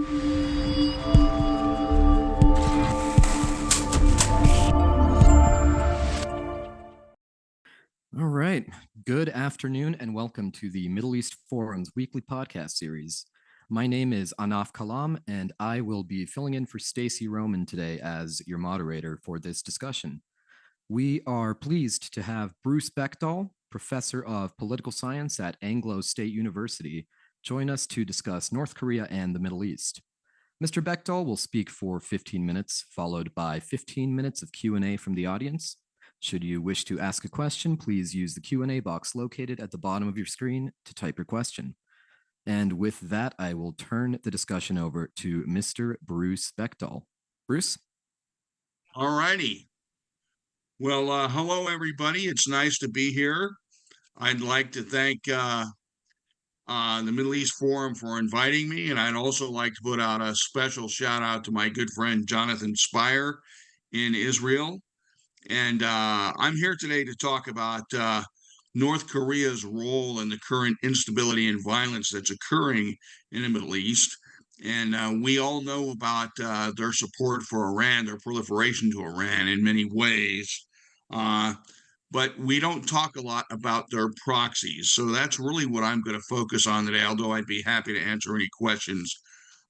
All right. Good afternoon and welcome to the Middle East Forum's weekly podcast series. My name is Anaf Kalam and I will be filling in for Stacy Roman today as your moderator for this discussion. We are pleased to have Bruce Bechtol, professor of political science at Angelo State University, join us to discuss North Korea and the Middle East. Mr. Bechtol will speak for 15 minutes, followed by 15 minutes of Q&A from the audience. Should you wish to ask a question, please use the Q&A box located at the bottom of your screen to type your question. And with that, I will turn the discussion over to Mr. Bruce Bechtol. Bruce? All righty. Well, hello, everybody. It's nice to be here. I'd like to thank the Middle East Forum for inviting me, and I'd also like to put out a special shout out to my good friend Jonathan Spire in Israel. And I'm here today to talk about North Korea's role in the current instability and violence that's occurring in the Middle East. And we all know about their support for Iran, their proliferation to Iran in many ways. But we don't talk a lot about their proxies. So that's really what I'm going to focus on today, although I'd be happy to answer any questions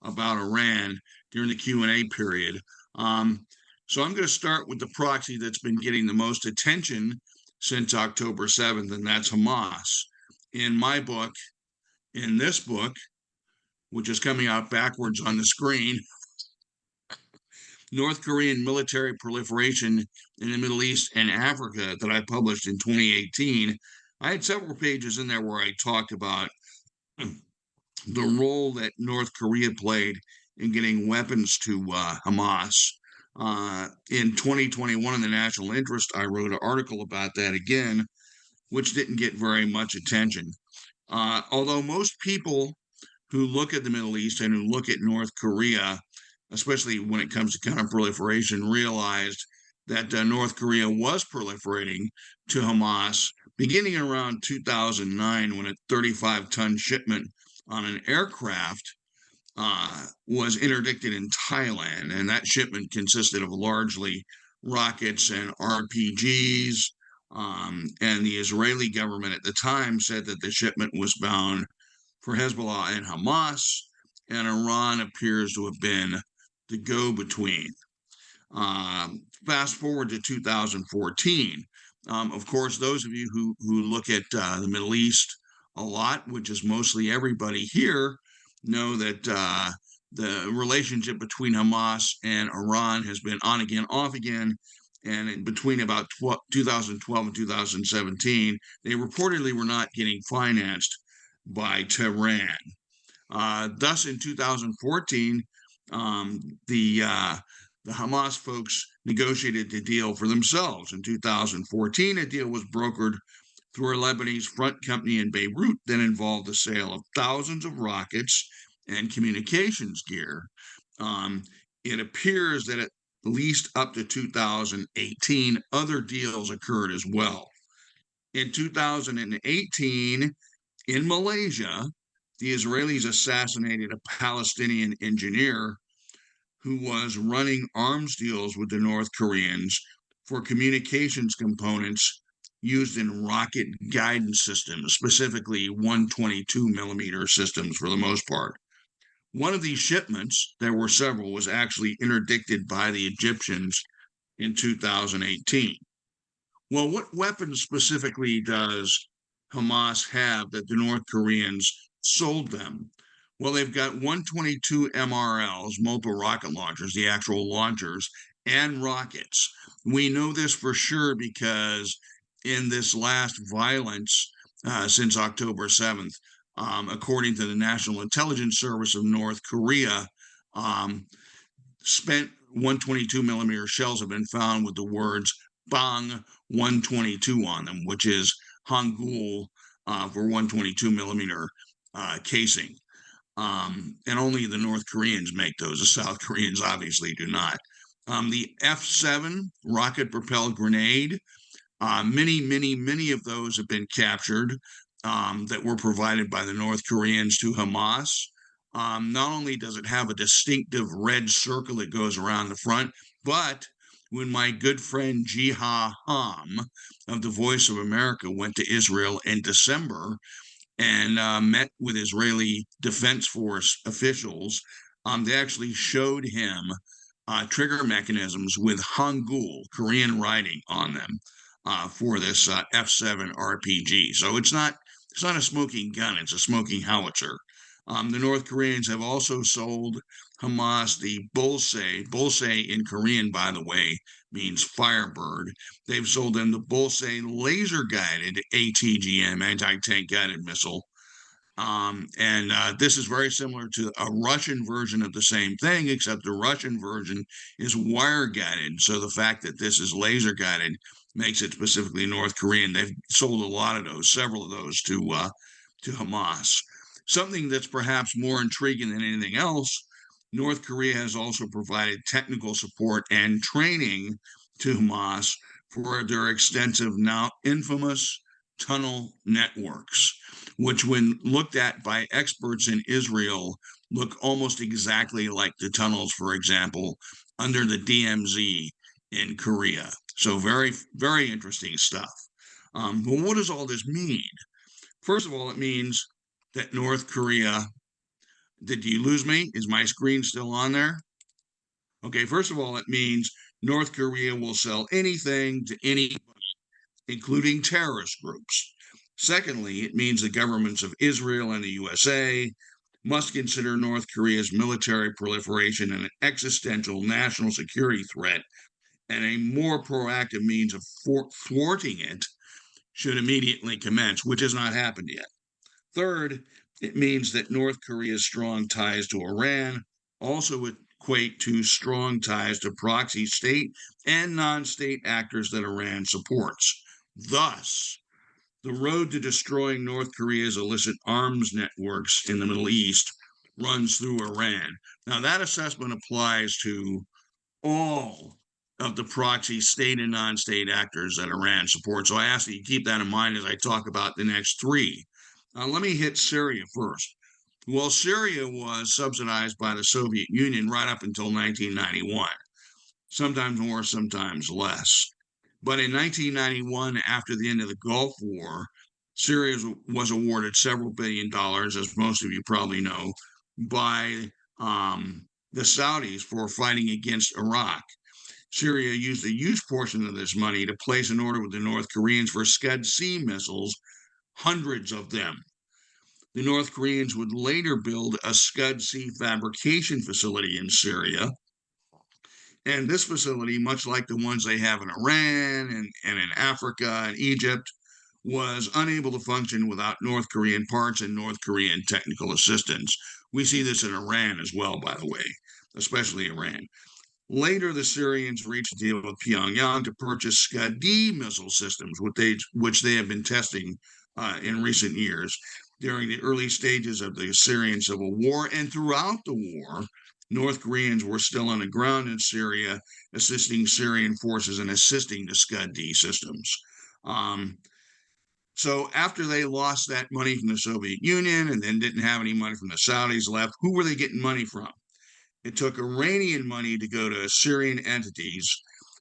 about Iran during the Q&A period. So I'm going to start with the proxy that's been getting the most attention since October 7th, and that's Hamas. In my book, in this book, which is coming out backwards on the screen, North Korean military proliferation in the Middle East and Africa, that I published in 2018, I had several pages in there where I talked about the role that North Korea played in getting weapons to Hamas. In 2021, in the National Interest, I wrote an article about that again, which didn't get very much attention. Although most people who look at the Middle East and who look at North Korea, especially when it comes to counterproliferation, realized that North Korea was proliferating to Hamas beginning around 2009, when a 35-ton shipment on an aircraft was interdicted in Thailand, and that shipment consisted of largely rockets and RPGs, and the Israeli government at the time said that the shipment was bound for Hezbollah and Hamas, and Iran appears to have been the go-between. Fast forward to 2014. Of course, those of you who look at the Middle East a lot, which is mostly everybody here, know that the relationship between Hamas and Iran has been on again, off again, and in between about 2012 and 2017, they reportedly were not getting financed by Tehran. Thus, in 2014, the Hamas folks negotiated the deal for themselves. In 2014, a deal was brokered through a Lebanese front company in Beirut that involved the sale of thousands of rockets and communications gear. It appears that at least up to 2018, other deals occurred as well. In 2018, in Malaysia, the Israelis assassinated a Palestinian engineer who was running arms deals with the North Koreans for communications components used in rocket guidance systems, specifically 122 millimeter systems for the most part. One of these shipments, there were several, was actually interdicted by the Egyptians in 2018. Well, what weapons specifically does Hamas have that the North Koreans sold them? Well, they've got 122 MRLs, multiple rocket launchers, the actual launchers, and rockets. We know this for sure because in this last violence since October 7th, according to the National Intelligence Service of North Korea, spent 122 millimeter shells have been found with the words Bang 122 on them, which is Hangul for 122 millimeter casing. And only the North Koreans make those. The South Koreans obviously do not. The F-7 rocket-propelled grenade, many of those have been captured that were provided by the North Koreans to Hamas. Not only does it have a distinctive red circle that goes around the front, but when my good friend Jiha Ham of the Voice of America went to Israel in December and met with Israeli Defense Force officials, they actually showed him trigger mechanisms with Hangul, Korean writing on them for this F7 RPG. So it's not a smoking gun; it's a smoking howitzer. The North Koreans have also sold Hamas the Bolse. Bolse in Korean, by the way, means firebird. They've sold them the Bolse laser guided ATGM, anti tank guided missile. And this is very similar to a Russian version of the same thing, except the Russian version is wire guided. So the fact that this is laser guided makes it specifically North Korean. They've sold a lot of those, several of those to Hamas. Something that's perhaps more intriguing than anything else, North Korea has also provided technical support and training to Hamas for their extensive, now infamous tunnel networks, which, when looked at by experts in Israel, look almost exactly like the tunnels, for example, under the DMZ in Korea. So very, very interesting stuff. But what does all this mean? First of all, it means that North Korea, did you lose me? Is my screen still on there? Okay, first of all, it means North Korea will sell anything to anybody, including terrorist groups. Secondly, it means the governments of Israel and the USA must consider North Korea's military proliferation an existential national security threat, and a more proactive means of thwarting it should immediately commence, which has not happened yet. Third, it means that North Korea's strong ties to Iran also equate to strong ties to proxy state and non state actors that Iran supports. Thus, the road to destroying North Korea's illicit arms networks in the Middle East runs through Iran. Now, that assessment applies to all of the proxy state and non state actors that Iran supports. So I ask that you keep that in mind as I talk about the next three. Let me hit Syria first. Well, Syria was subsidized by the Soviet Union right up until 1991, sometimes more, sometimes less. But in 1991, after the end of the Gulf War, Syria was awarded several $billions, as most of you probably know, by the Saudis for fighting against Iraq. Syria used a huge portion of this money to place an order with the North Koreans for Scud-C missiles, hundreds of them. The North Koreans would later build a Scud-C fabrication facility in Syria. And this facility, much like the ones they have in Iran and in Africa and Egypt, was unable to function without North Korean parts and North Korean technical assistance. We see this in Iran as well, by the way, especially Iran. Later, the Syrians reached a deal with Pyongyang to purchase Scud-D missile systems, which they have been testing in recent years. During the early stages of the Syrian civil war and throughout the war, North Koreans were still on the ground in Syria, assisting Syrian forces and assisting the Scud-D systems. So after they lost that money from the Soviet Union and then didn't have any money from the Saudis left, who were they getting money from? It took Iranian money to go to Syrian entities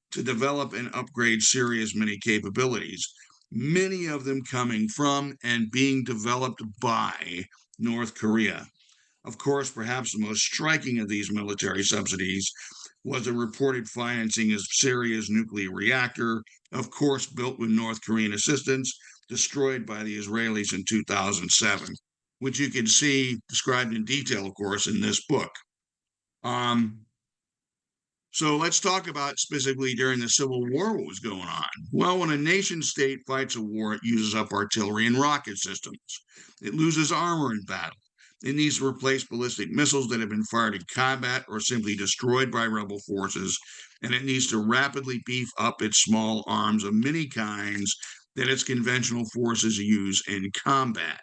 to develop and upgrade Syria's many capabilities, many of them coming from and being developed by North Korea. Of course, perhaps the most striking of these military subsidies was the reported financing of Syria's nuclear reactor, of course, built with North Korean assistance, destroyed by the Israelis in 2007, which you can see described in detail, of course, in this book. So let's talk about specifically during the Civil War what was going on. Well, when a nation state fights a war, it uses up artillery and rocket systems. It loses armor in battle. It needs to replace ballistic missiles that have been fired in combat or simply destroyed by rebel forces. And it needs to rapidly beef up its small arms of many kinds that its conventional forces use in combat.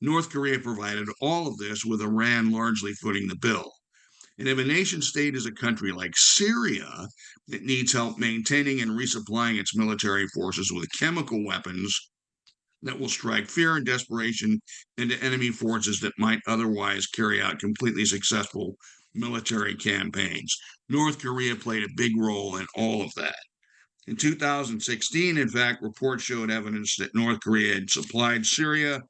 North Korea provided all of this, with Iran largely footing the bill. And if a nation state is a country like Syria that needs help maintaining and resupplying its military forces with chemical weapons, that will strike fear and desperation into enemy forces that might otherwise carry out completely successful military campaigns. North Korea played a big role in all of that. In 2016, in fact, reports showed evidence that North Korea had supplied Syria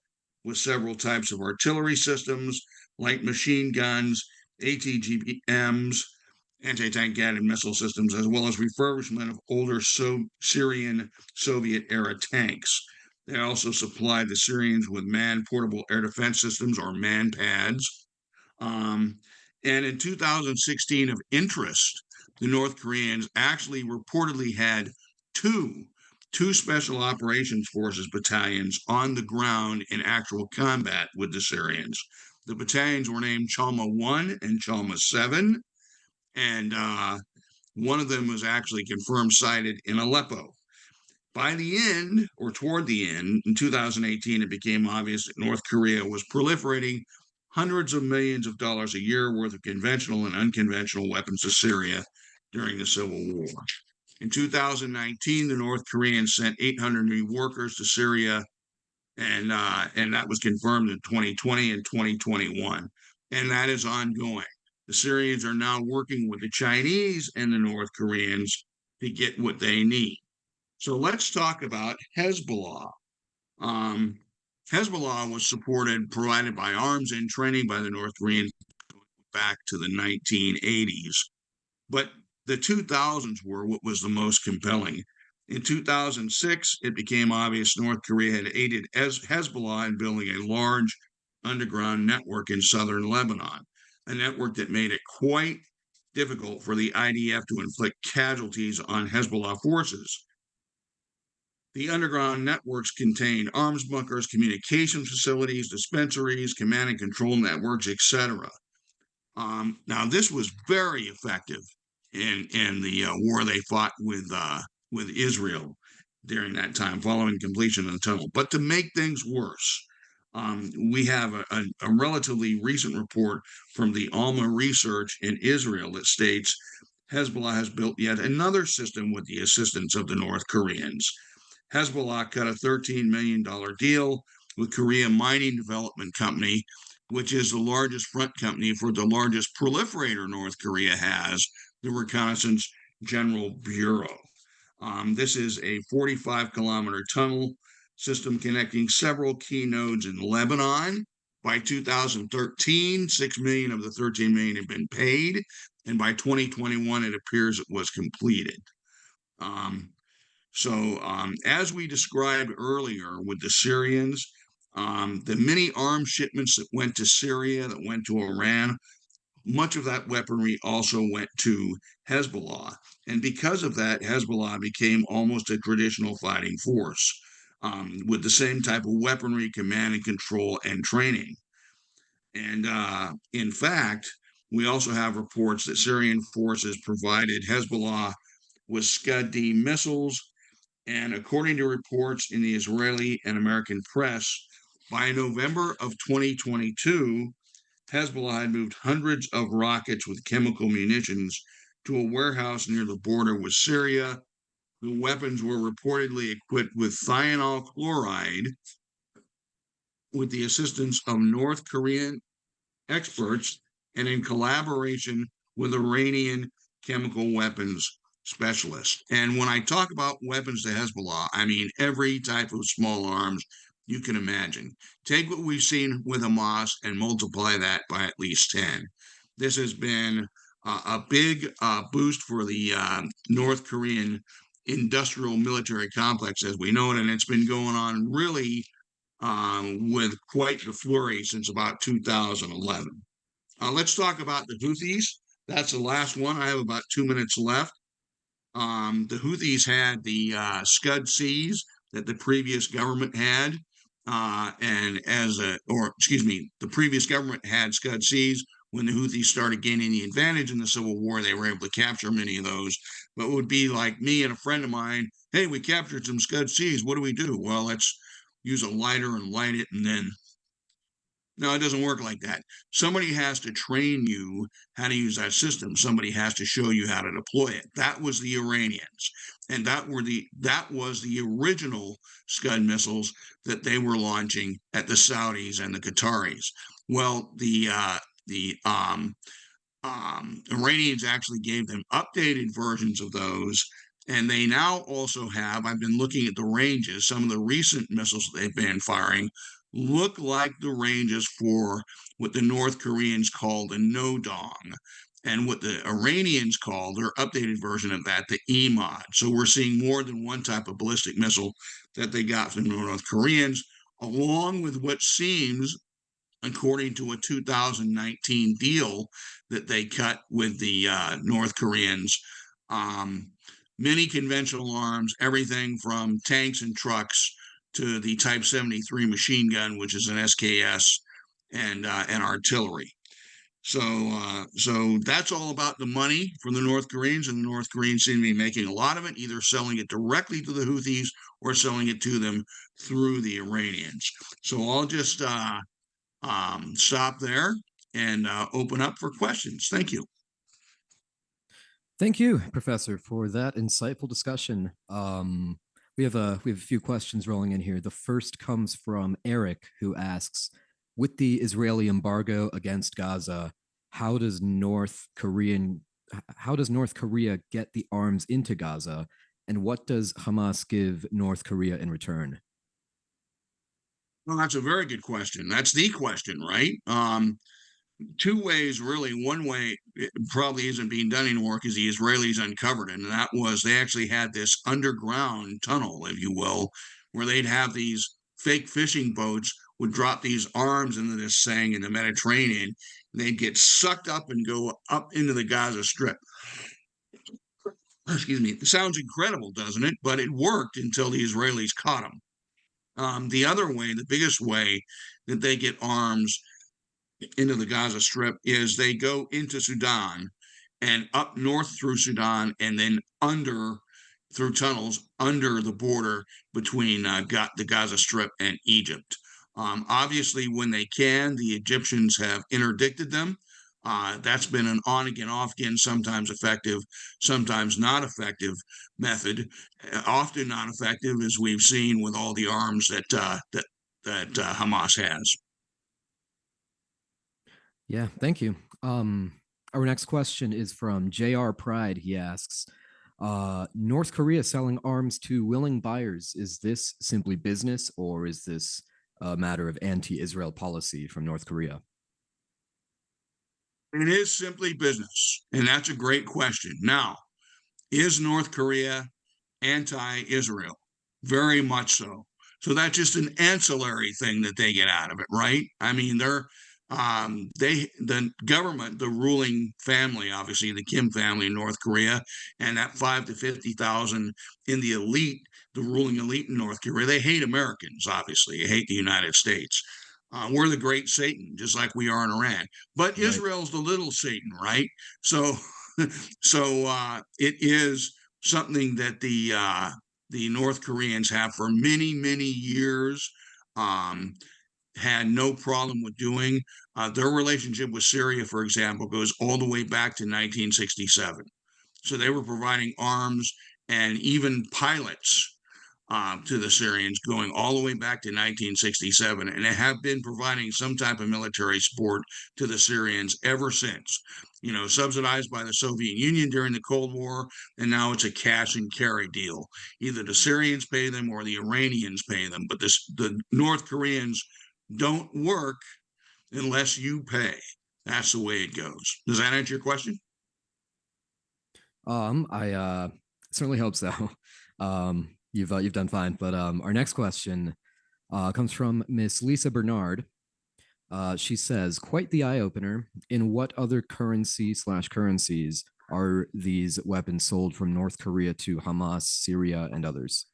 with several types of artillery systems, like machine guns, ATGMs, anti-tank guided missile systems, as well as refurbishment of older Syrian Soviet-era tanks. They also supplied the Syrians with manned portable air defense systems, or MANPADS. And in 2016, of interest, the North Koreans actually reportedly had two special operations forces battalions on the ground in actual combat with the Syrians. The battalions were named Chalma 1 and Chalma 7, and one of them was actually confirmed sighted in Aleppo. By the end, or toward the end, in 2018, it became obvious that North Korea was proliferating hundreds of millions of dollars a year worth of conventional and unconventional weapons to Syria during the Civil War. In 2019, the North Koreans sent 800 new workers to Syria, and that was confirmed in 2020 and 2021, and that is ongoing. The Syrians are now working with the Chinese and the North Koreans to get what they need. So let's talk about Hezbollah. Um, Hezbollah was provided by arms and training by the North Koreans back to the 1980s. But the 2000s were what was the most compelling. In 2006, it became obvious North Korea had aided Hezbollah in building a large underground network in southern Lebanon, a network that made it quite difficult for the IDF to inflict casualties on Hezbollah forces. The underground networks contained arms bunkers, communications facilities, dispensaries, command and control networks, etc. Now, this was very effective in the war they fought with Israel during that time, following completion of the tunnel. But to make things worse, we have a relatively recent report from the Alma Research in Israel that states Hezbollah has built yet another system with the assistance of the North Koreans. Hezbollah cut a $13 million deal with Korea Mining Development Company, which is the largest front company for the largest proliferator North Korea has, the Reconnaissance General Bureau. This is a 45-kilometer tunnel system connecting several key nodes in Lebanon. By 2013, 6 million of the 13 million had been paid, and by 2021, it appears it was completed. As we described earlier with the Syrians, the many arms shipments that went to Syria, that went to Iran, much of that weaponry also went to Hezbollah. And because of that, Hezbollah became almost a traditional fighting force with the same type of weaponry, command and control, and training. And in fact, we also have reports that Syrian forces provided Hezbollah with Scud-D missiles. And according to reports in the Israeli and American press, by November of 2022, Hezbollah had moved hundreds of rockets with chemical munitions to a warehouse near the border with Syria. The weapons were reportedly equipped with thionyl chloride with the assistance of North Korean experts and in collaboration with Iranian chemical weapons specialists. And when I talk about weapons to Hezbollah, I mean every type of small arms you can imagine. Take what we've seen with Hamas and multiply that by at least 10. This has been a big boost for the North Korean industrial military complex as we know it, and it's been going on really with quite the flurry since about 2011. Let's talk about the Houthis. That's the last one. I have about 2 minutes left. The Houthis had the Scud-Cs that the previous government had, the previous government had Scud-Cs. When the Houthis started gaining the advantage in the Civil War, they were able to capture many of those. But it would be like me and a friend of mine, hey, we captured some Scud-Cs. What do we do? Well, let's use a lighter and light it, and then No, it doesn't work like that. Somebody has to train you how to use that system. Somebody has to show you how to deploy it. That was the Iranians, and that was the original Scud missiles that they were launching at the Saudis and the Qataris. Well, the Iranians actually gave them updated versions of those. And they now also have, I've been looking at the ranges, some of the recent missiles they've been firing look like the ranges for what the North Koreans call the No-Dong and what the Iranians call their updated version of that, the EMOD. So we're seeing more than one type of ballistic missile that they got from the North Koreans, along with what seems according to a 2019 deal that they cut with the North Koreans. Um, Many conventional arms, everything from tanks and trucks to the Type 73 machine gun, which is an SKS, and artillery. So that's all about the money from the North Koreans, and the North Koreans seem to be making a lot of it, either selling it directly to the Houthis or selling it to them through the Iranians. So I'll just stop there and open up for questions. Thank you. Thank you, Professor, for that insightful discussion. We have a few questions rolling in here. The first comes from Eric, who asks, with the Israeli embargo against Gaza, how does North Korea get the arms into Gaza, and what does Hamas give North Korea in return? Well, that's a very good question. That's the question, right? Two ways, really. One way it probably isn't being done anymore because the Israelis uncovered it, and that was they actually had this underground tunnel, if you will, where they'd have these fake fishing boats would drop these arms into this thing in the Mediterranean. They'd get sucked up and go up into the Gaza Strip. Excuse me. It sounds incredible, doesn't it? But it worked until the Israelis caught them. The other way, the biggest way that they get arms into the Gaza Strip is they go into Sudan and up north through Sudan and then under through tunnels under the border between the Gaza Strip and Egypt. Obviously, when they can, the Egyptians have interdicted them. That's been an on again, off again, sometimes effective, sometimes not effective method. Often not effective, as we've seen with all the arms that Hamas has. Yeah, thank you. Our next question is from JR Pride. He asks, North Korea selling arms to willing buyers. Is this simply business, or is this a matter of anti-Israel policy from North Korea? It is simply business, and that's a great question. Now, is North Korea anti-Israel? Very much so. So that's just an ancillary thing that they get out of it, right? I mean, the government, the ruling family, obviously the Kim family in North Korea, and that 5 to 50,000 in the elite, the ruling elite in North Korea, they hate Americans, obviously. They hate the United States. We're the great Satan, just like we are in Iran. But Right. Israel's the little Satan, right? So, it is something that the North Koreans have for many, many years had no problem with doing. Their relationship with Syria, for example, goes all the way back to 1967. So they were providing arms and even pilots to the Syrians going all the way back to 1967, and they have been providing some type of military support to the Syrians ever since. You know, subsidized by the Soviet Union during the Cold War, and now it's a cash and carry deal. Either the Syrians pay them or the Iranians pay them, but the North Koreans don't work unless you pay. That's the way it goes. Does that answer your question? I certainly hope so. You've done fine. But our next question comes from Miss Lisa Bernard. She says, quite the eye opener. In what other currencies are these weapons sold from North Korea to Hamas, Syria, and others?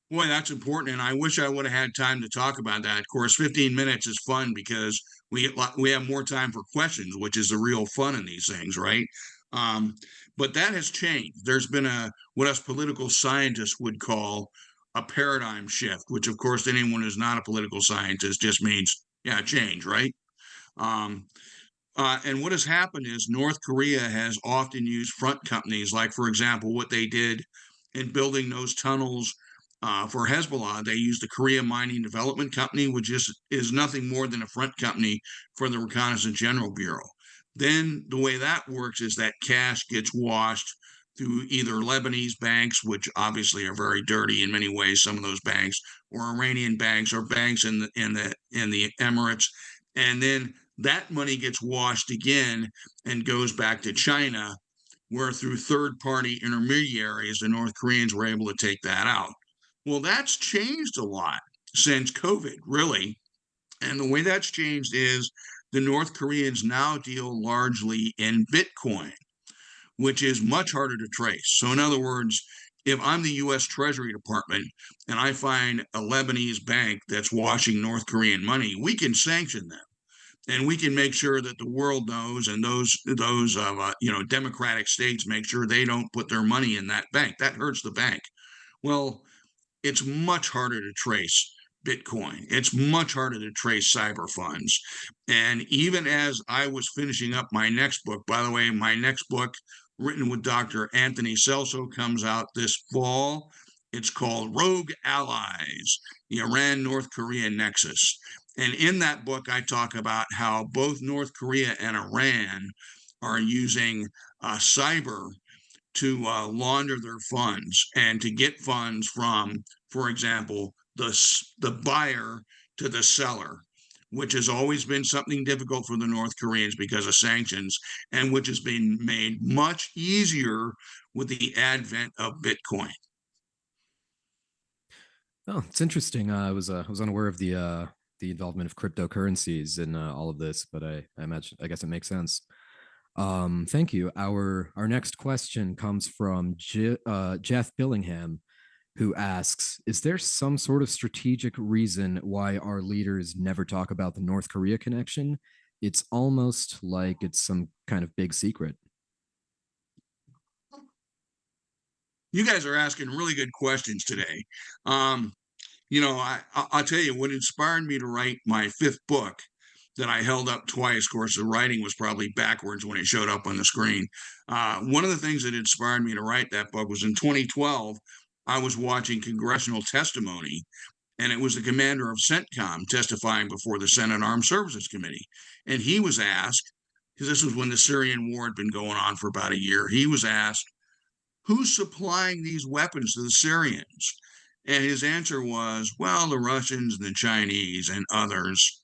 Boy, that's important, and I wish I would have had time to talk about that. Of course, 15 minutes is fun because we have more time for questions, which is the real fun in these things, right? But that has changed. There's been what us political scientists would call a paradigm shift, which of course anyone who's not a political scientist just means, yeah, change, right? Um, and what has happened is North Korea has often used front companies, like, for example, what they did in building those tunnels for Hezbollah. They used the Korea Mining Development Company, which is nothing more than a front company for the Reconnaissance General Bureau. Then the way that works is that cash gets washed through either Lebanese banks, which obviously are very dirty in many ways, some of those banks, or Iranian banks, or banks in the Emirates, and then that money gets washed again and goes back to China, where through third party intermediaries, the North Koreans were able to take that out. Well, that's changed a lot since COVID, really. And the way that's changed is the North Koreans now deal largely in Bitcoin, which is much harder to trace. So, in other words, if I'm the US Treasury Department and I find a Lebanese bank that's washing North Korean money, we can sanction them, and we can make sure that the world knows, and those democratic states make sure they don't put their money in that bank. That hurts the bank. Well, it's much harder to trace Bitcoin. It's much harder to trace cyber funds. And even as I was finishing up my next book, by the way, my next book, written with Dr. Anthony Celso, comes out this fall. It's called Rogue Allies, the Iran North Korea Nexus. And in that book, I talk about how both North Korea and Iran are using cyber to launder their funds and to get funds from, for example, the buyer to the seller, which has always been something difficult for the North Koreans because of sanctions, and which has been made much easier with the advent of Bitcoin. Oh, it's interesting. I was unaware of the involvement of cryptocurrencies in all of this, but I imagine I guess it makes sense. Thank you. Our next question comes from Jeff Billingham, who asks, "Is there some sort of strategic reason why our leaders never talk about the North Korea connection? It's almost like it's some kind of big secret." You guys are asking really good questions today. Um, I'll tell you what inspired me to write my fifth book that I held up twice. Of course, the writing was probably backwards when it showed up on the screen. One of the things that inspired me to write that book was in 2012, I was watching congressional testimony, and it was the commander of CENTCOM testifying before the Senate Armed Services Committee. And he was asked, because this was when the Syrian war had been going on for about a year, he was asked, who's supplying these weapons to the Syrians? And his answer was, well, the Russians and the Chinese and others.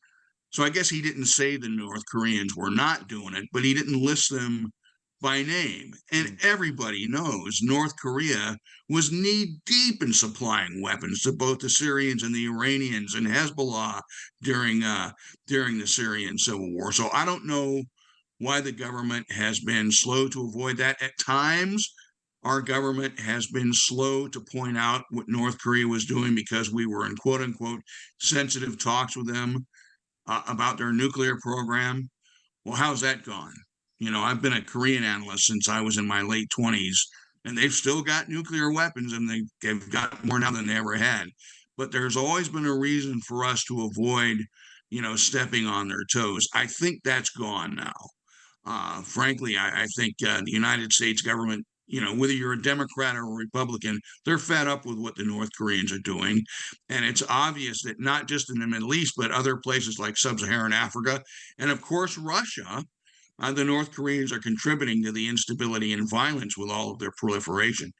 So I guess he didn't say the North Koreans were not doing it, but he didn't list them by name. And everybody knows North Korea was knee deep in supplying weapons to both the Syrians and the Iranians and Hezbollah during the Syrian civil war. So I don't know why the government has been slow to avoid that. At times, our government has been slow to point out what North Korea was doing because we were in quote unquote sensitive talks with them about their nuclear program. Well, how's that gone? I've been a Korean analyst since I was in my late 20s, and they've still got nuclear weapons, and they've got more now than they ever had. But there's always been a reason for us to avoid, stepping on their toes. I think that's gone now. Frankly, I think the United States government, whether you're a Democrat or a Republican, they're fed up with what the North Koreans are doing. And it's obvious that not just in the Middle East, but other places like sub Saharan Africa, and of course, Russia, the North Koreans are contributing to the instability and violence with all of their proliferation.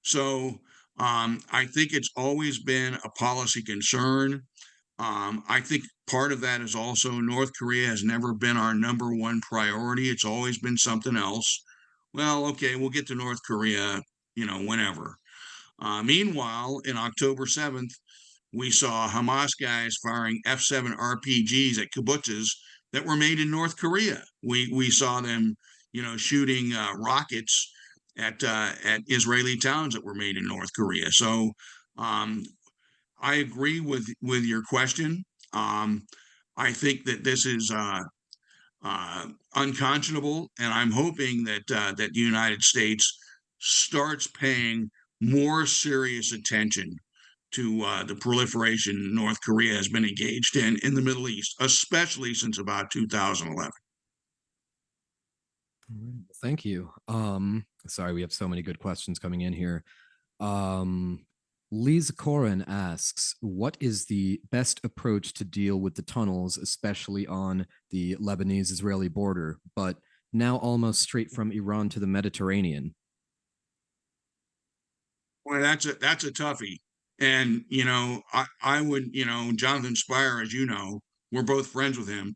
So I think it's always been a policy concern. I think part of that is also North Korea has never been our number one priority. It's always been something else. Well, okay, we'll get to North Korea, whenever. Meanwhile, in October 7th, we saw Hamas guys firing F-7 RPGs at kibbutzes that were made in North Korea. We saw them, shooting rockets at Israeli towns that were made in North Korea. So um, I agree with your question. Um, I think that this is unconscionable, and I'm hoping that the United States starts paying more serious attention the proliferation North Korea has been engaged in the Middle East, especially since about 2011. Thank you. Sorry, we have so many good questions coming in here. Um, Lisa Corin asks, what is the best approach to deal with the tunnels, especially on the Lebanese-Israeli border, but now almost straight from Iran to the Mediterranean? Well, that's a toughie. And I would, Jonathan Spire, as you know, we're both friends with him.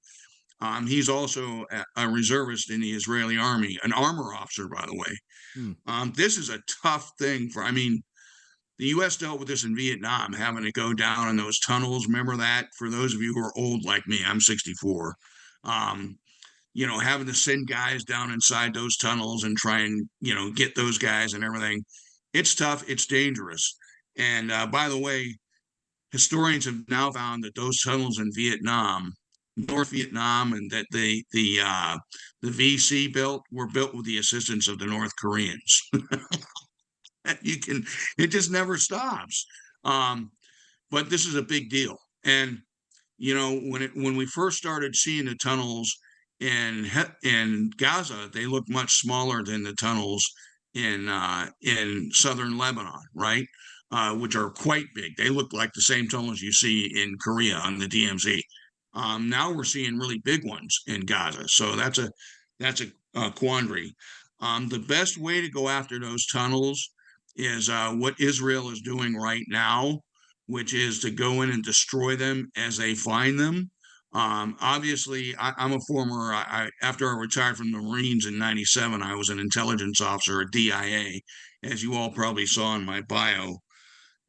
He's also a reservist in the Israeli army, an armor officer, by the way. Hmm. This is a tough thing I mean, the U.S. dealt with this in Vietnam, having to go down in those tunnels. Remember that? For those of you who are old like me, I'm 64. Um, having to send guys down inside those tunnels and try and, get those guys and everything. It's tough. It's dangerous. And by the way, historians have now found that those tunnels in Vietnam, North Vietnam, and that the VC built were built with the assistance of the North Koreans. you can It just never stops. Um, but this is a big deal. And when we first started seeing the tunnels in Gaza, they looked much smaller than the tunnels in southern Lebanon, right? Which are quite big. They look like the same tunnels you see in Korea on the DMZ. Now we're seeing really big ones in Gaza, so that's a quandary. The best way to go after those tunnels is what Israel is doing right now, which is to go in and destroy them as they find them. Obviously, I'm a former, after I retired from the Marines in 97, I was an intelligence officer at DIA, as you all probably saw in my bio.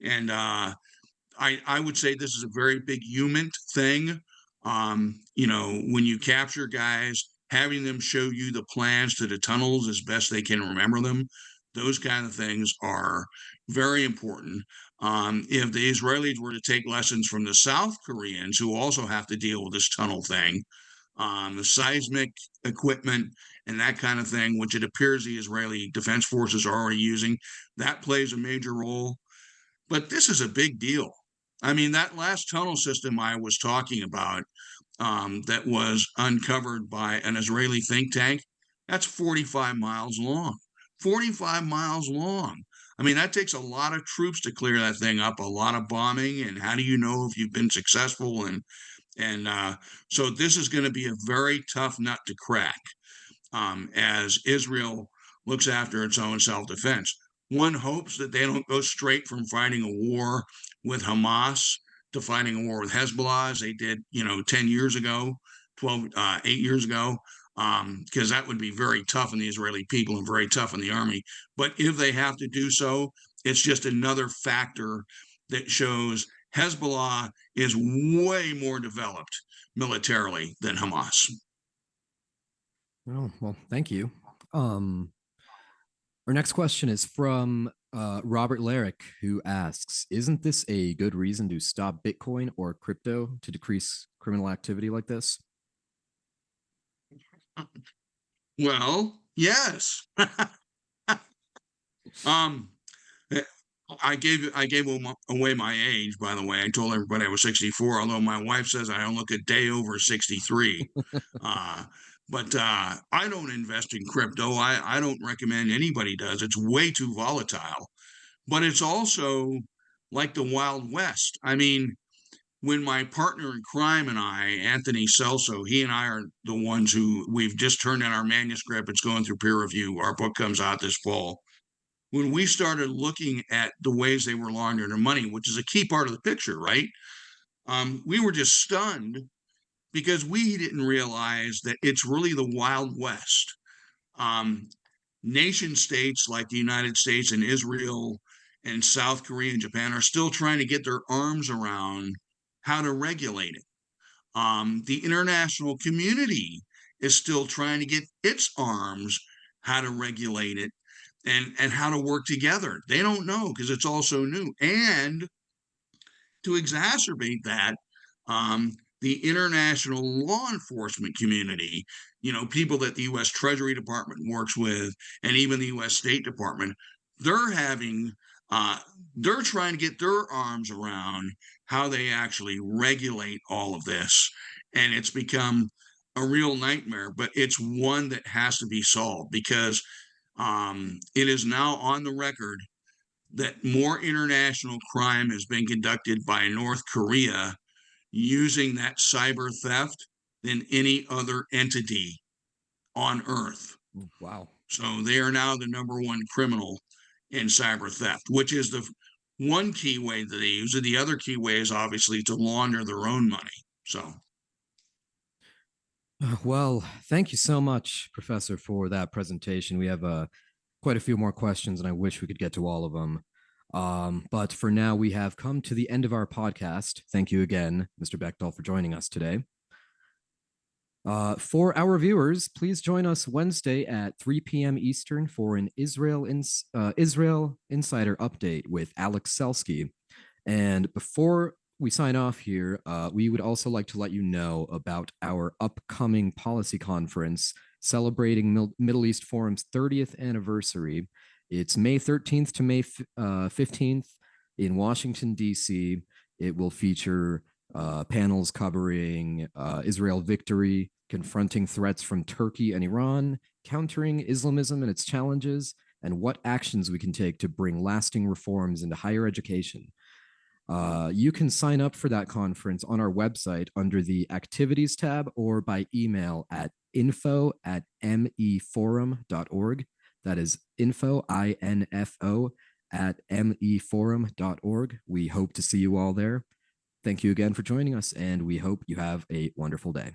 And I would say this is a very big human thing. When you capture guys, having them show you the plans to the tunnels as best they can remember them, those kind of things are very important. If the Israelis were to take lessons from the South Koreans, who also have to deal with this tunnel thing, the seismic equipment and that kind of thing, which it appears the Israeli Defense Forces are already using, that plays a major role. But this is a big deal. I mean, that last tunnel system I was talking about, that was uncovered by an Israeli think tank, that's 45 miles long. 45 miles long. I mean, that takes a lot of troops to clear that thing up, a lot of bombing. And how do you know if you've been successful? And so this is going to be a very tough nut to crack, as Israel looks after its own self defense. One hopes that they don't go straight from fighting a war with Hamas to fighting a war with Hezbollah, as they did, 10 years ago, 8 years ago, because that would be very tough on the Israeli people and very tough on the army. But if they have to do so, it's just another factor that shows Hezbollah is way more developed militarily than Hamas. Oh, well, thank you. Our next question is from Robert Larrick, who asks, isn't this a good reason to stop Bitcoin or crypto to decrease criminal activity like this? Well, yes. um, eh, I gave away my age, by the way. I told everybody I was 64, although my wife says I don't look a day over 63. But I don't invest in crypto. I don't recommend anybody does. It's way too volatile. But it's also like the Wild West. I mean, when my partner in crime and I, Anthony Celso, he and I are the ones who we've just turned in our manuscript. It's going through peer review. Our book comes out this fall. When we started looking at the ways they were laundering their money, which is a key part of the picture, right? We were just stunned because we didn't realize that it's really the Wild West. Um, Nation states like the United States and Israel and South Korea and Japan are still trying to get their arms around how to regulate it. The international community is still trying to get its arms how to regulate it and how to work together. They don't know because it's all so new. And to exacerbate that, the international law enforcement community, people that the U.S. Treasury Department works with, and even the U.S. State Department, they're having They're trying to get their arms around how they actually regulate all of this. And it's become a real nightmare, but it's one that has to be solved because it is now on the record that more international crime has been conducted by North Korea using that cyber theft than any other entity on earth. Wow. So they are now the number one criminal in cyber theft, which is the one key way that they use it. The other key way is obviously to launder their own money. So, Well, thank you so much, Professor, for that presentation. We have quite a few more questions, and I wish we could get to all of them. But for now, we have come to the end of our podcast. Thank you again, Mr. Bechtol, for joining us today. For our viewers, please join us Wednesday at 3 p.m. Eastern for an Israel Insider Update with Alex Selsky. And before we sign off here, we would also like to let you know about our upcoming policy conference celebrating Middle East Forum's 30th anniversary. It's May 13th to May 15th in Washington, D.C. It will feature panels covering Israel victory, confronting threats from Turkey and Iran, countering Islamism and its challenges, and what actions we can take to bring lasting reforms into higher education. You can sign up for that conference on our website under the activities tab or by email at info@meforum.org. That is info, I-N-F-O, at meforum.org. We hope to see you all there. Thank you again for joining us, and we hope you have a wonderful day.